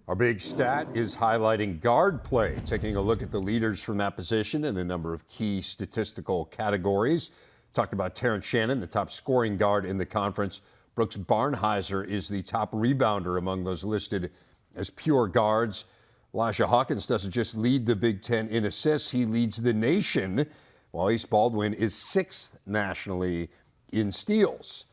Our big stat is highlighting guard play, taking a look at the leaders from that position in a number of key statistical categories. Talked about Terrence Shannon, the top scoring guard in the conference. Brooks Barnhizer is the top rebounder among those listed as pure guards. Elijah Hawkins doesn't just lead the Big Ten in assists, he leads the nation, while Ace Baldwin is 6th nationally in steals.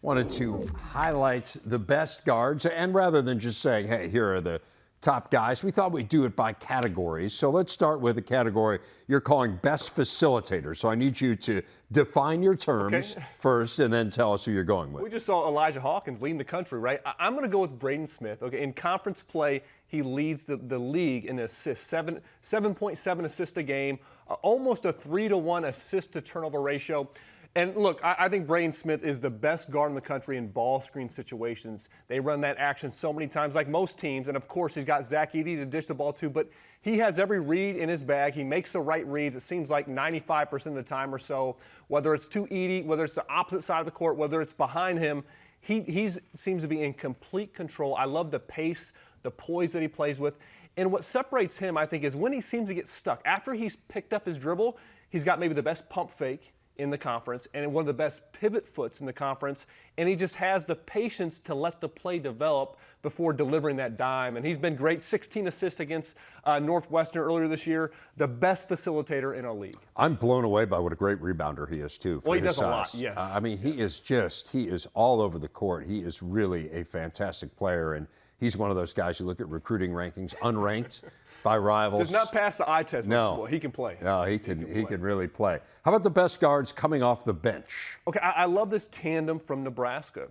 Wanted to highlight the best guards, and rather than just saying, hey, here are the top guys, we thought we'd do it by categories. So let's start with a category you're calling best facilitator. So I need you to define your terms first and then tell us who you're going with. We just saw Elijah Hawkins leading the country, right? I'm going to go with Braden Smith. Okay, in conference play, he leads the league in assists, 7.7 assists a game, almost a 3-to-1 assist to turnover ratio. And look, I think Braden Smith is the best guard in the country in ball screen situations. They run that action so many times, like most teams. And of course, he's got Zach Edey to dish the ball to, but he has every read in his bag. He makes the right reads. It seems like 95% of the time or so, whether it's to Edey, whether it's the opposite side of the court, whether it's behind him, he seems to be in complete control. I love the pace, the poise that he plays with. And what separates him, I think, is when he seems to get stuck. After he's picked up his dribble, he's got maybe the best pump fake in the conference and one of the best pivot foots in the conference, and he just has the patience to let the play develop before delivering that dime. And he's been great, 16 assists against Northwestern earlier this year, the best facilitator in our league. I'm blown away by what a great rebounder he is, too. Well, he does size. a lot, yes. I mean, he is all over the court. He is really a fantastic player, and he's one of those guys you look at recruiting rankings, unranked by rivals. Does not pass the eye test. No. He can play. No, he can really play. How about the best guards coming off the bench? Okay, I love this tandem from Nebraska.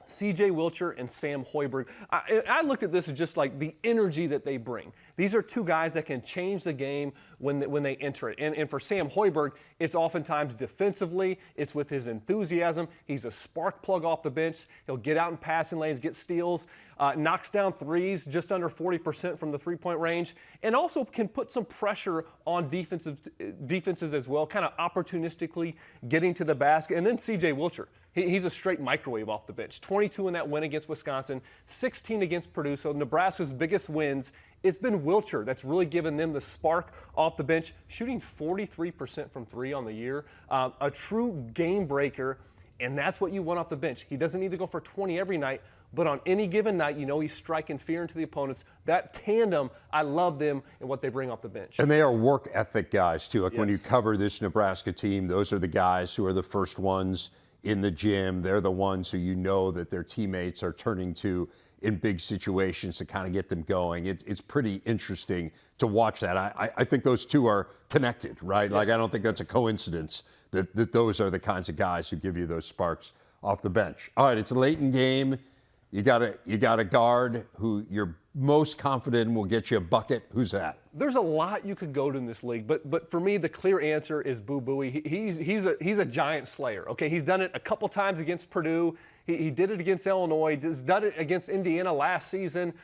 C.J. Wilcher and Sam Hoiberg. I looked at this as just like the energy that they bring. These are two guys that can change the game when they enter it. And for Sam Hoiberg, it's oftentimes defensively. It's with his enthusiasm. He's a spark plug off the bench. He'll get out in passing lanes, get steals, knocks down threes just under 40% from the three-point range, and also can put some pressure on defenses as well, kind of opportunistically getting to the basket. And then C.J. Wilcher. He's a straight microwave off the bench. 22 in that win against Wisconsin, 16 against Purdue. So Nebraska's biggest wins, it's been Wilcher that's really given them the spark off the bench, shooting 43% from three on the year. A true game breaker, and that's what you want off the bench. He doesn't need to go for 20 every night, but on any given night, you know he's striking fear into the opponents. That tandem, I love them and what they bring off the bench. And they are work ethic guys, too. Like Yes. when you cover this Nebraska team, those are the guys who are the first ones in the gym. They're the ones who you know that their teammates are turning to in big situations to kind of get them going. It's pretty interesting to watch that. I think those two are connected, right? Yes. Like, I don't think that's a coincidence that those are the kinds of guys who give you those sparks off the bench. All right, it's a late in game. You got a guard who you're most confident in will get you a bucket. Who's that? There's a lot you could go to in this league, but for me, the clear answer is Boo Buie. He's a giant slayer. Okay, he's done it a couple times against Purdue. He did it against Illinois. He's done it against Indiana last season.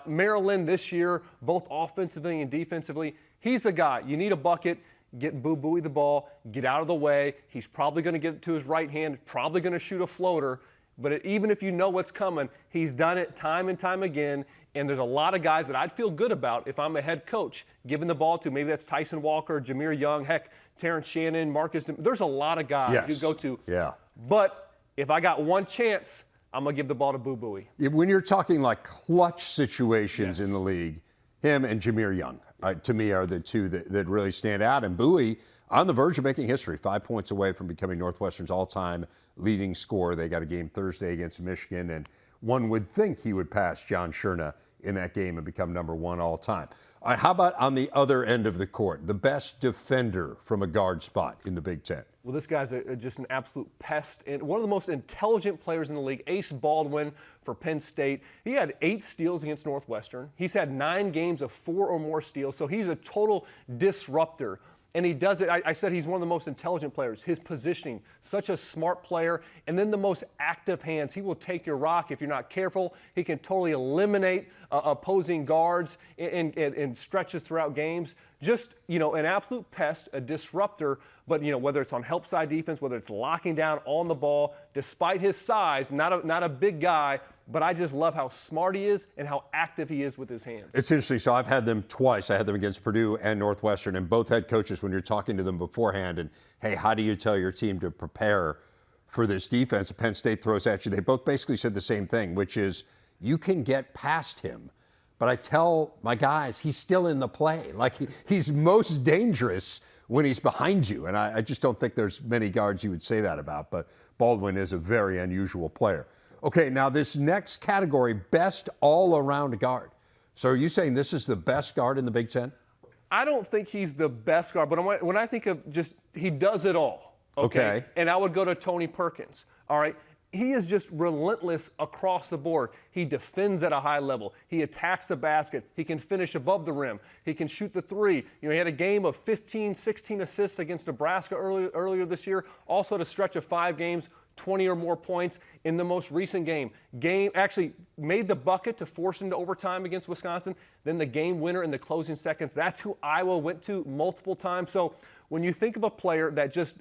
Maryland this year, both offensively and defensively. He's a guy. You need a bucket. Get Boo Buie the ball. Get out of the way. He's probably going to get it to his right hand. Probably going to shoot a floater. But even if you know what's coming, he's done it time and time again. And there's a lot of guys that I'd feel good about if I'm a head coach giving the ball to. Maybe that's Tyson Walker, Jameer Young, heck, Terrence Shannon, Marcus. There's a lot of guys you go to. Yeah. But if I got one chance, I'm going to give the ball to Boo Buie. When you're talking like clutch situations Yes. in the league, him and Jameer Young, to me, are the two that really stand out. And Buie, on the verge of making history, 5 points away from becoming Northwestern's all-time leading scorer. They got a game Thursday against Michigan, and one would think he would pass John Scherna in that game and become number one all-time. All right, how about on the other end of the court, the best defender from a guard spot in the Big Ten? Well, this guy's just an absolute pest and one of the most intelligent players in the league. Ace Baldwin for Penn State. He had 8 steals against Northwestern. He's had 9 games of 4 or more steals, so he's a total disruptor. And he does it. I said he's one of the most intelligent players. His positioning, such a smart player. And then the most active hands. He will take your rock if you're not careful. He can totally eliminate opposing guards and stretches throughout games. Just, an absolute pest, a disruptor, but, whether it's on help side defense, whether it's locking down on the ball, despite his size, not a big guy, but I just love how smart he is and how active he is with his hands. It's interesting. So I've had them twice. I had them against Purdue and Northwestern, and both head coaches, when you're talking to them beforehand and, hey, how do you tell your team to prepare for this defense Penn State throws at you? They both basically said the same thing, which is you can get past him. But I tell my guys, he's still in the play. Like, he's most dangerous when he's behind you. And I just don't think there's many guards you would say that about. But Baldwin is a very unusual player. Okay, now this next category, best all-around guard. So are you saying this is the best guard in the Big Ten? I don't think he's the best guard, but when I think of just he does it all. Okay. And I would go to Tony Perkins. All right. He is just relentless across the board. He defends at a high level. He attacks the basket. He can finish above the rim. He can shoot the three. He had a game of 15, 16 assists against Nebraska earlier this year. Also at a stretch of 5 games, 20 or more points in the most recent game. Actually made the bucket to force into overtime against Wisconsin. Then the game winner in the closing seconds. That's who Iowa went to multiple times. So when you think of a player that just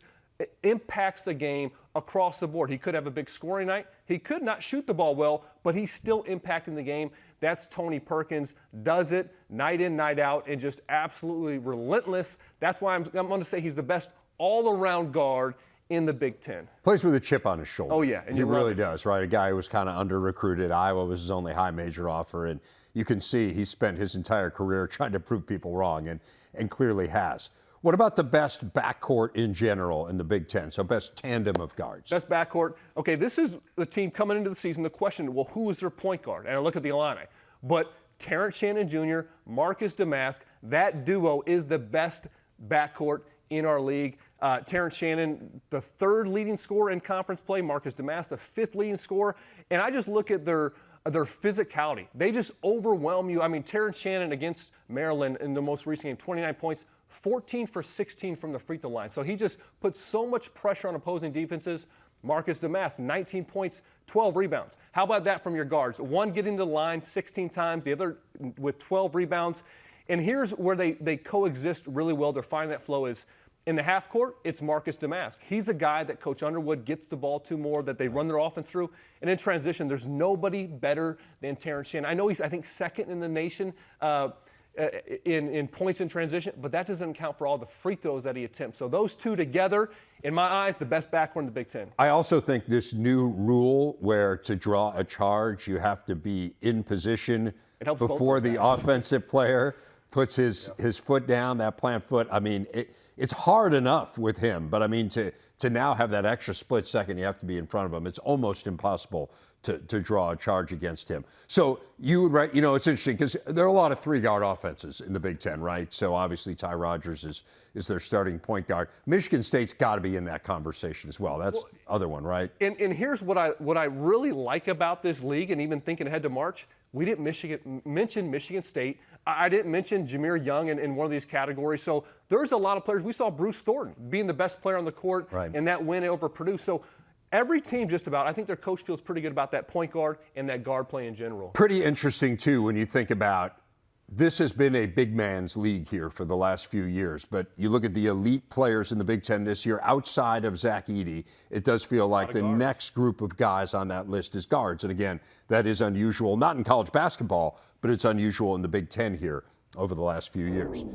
impacts the game across the board. He could have a big scoring night. He could not shoot the ball well, but he's still impacting the game. That's Tony Perkins. Does it night in, night out, and just absolutely relentless. That's why I'm going to say he's the best all-around guard in the Big Ten. Plays with a chip on his shoulder. Oh, yeah. And he really does, right? A guy who was kind of under-recruited. Iowa was his only high major offer, and you can see he spent his entire career trying to prove people wrong, and clearly has. What about the best backcourt in general in the Big Ten? So best tandem of guards. Best backcourt. Okay, this is the team coming into the season. The question, well, who is their point guard? And I look at the Illini. But Terrence Shannon Jr., Marcus Damask, that duo is the best backcourt in our league. Terrence Shannon, the 3rd leading scorer in conference play. Marcus Damask, the 5th leading scorer. And I just look at their physicality. They just overwhelm you. I mean, Terrence Shannon against Maryland in the most recent game, 29 points, 14 for 16 from the free throw line. So he just puts so much pressure on opposing defenses. Marcus Damask, 19 points, 12 rebounds. How about that from your guards? One getting to the line 16 times, the other with 12 rebounds. And here's where they coexist really well. They're finding that flow is in the half court, it's Marcus Damask. He's a guy that Coach Underwood gets the ball to more, that they run their offense through. And in transition, there's nobody better than Terrence Shannon. I know he's, I think, 2nd in the nation in points in transition, but that doesn't account for all the free throws that he attempts. So those two together, in my eyes, the best backcourt in the Big Ten. I also think this new rule where to draw a charge, you have to be in position before the offensive player puts his foot down, that plant foot. I mean, it's hard enough with him, but I mean, to now have that extra split second, you have to be in front of him. It's almost impossible to draw a charge against him. So you would, right? It's interesting because there are a lot of 3-guard offenses in the Big Ten, right? So obviously Ty Rodgers is their starting point guard. Michigan State's got to be in that conversation as well. That's the other one, right? And here's what I really like about this league, and even thinking ahead to March, we didn't mention Michigan State. I didn't mention Jameer Young in one of these categories. So there's a lot of players. We saw Bruce Thornton being the best player on the court in that win over Purdue. So every team just about, I think their coach feels pretty good about that point guard and that guard play in general. Pretty interesting, too, when you think about this has been a big man's league here for the last few years. But you look at the elite players in the Big Ten this year, outside of Zach Edey, it does feel like the next group of guys on that list is guards. And again, that is unusual, not in college basketball, but it's unusual in the Big Ten here over the last few years.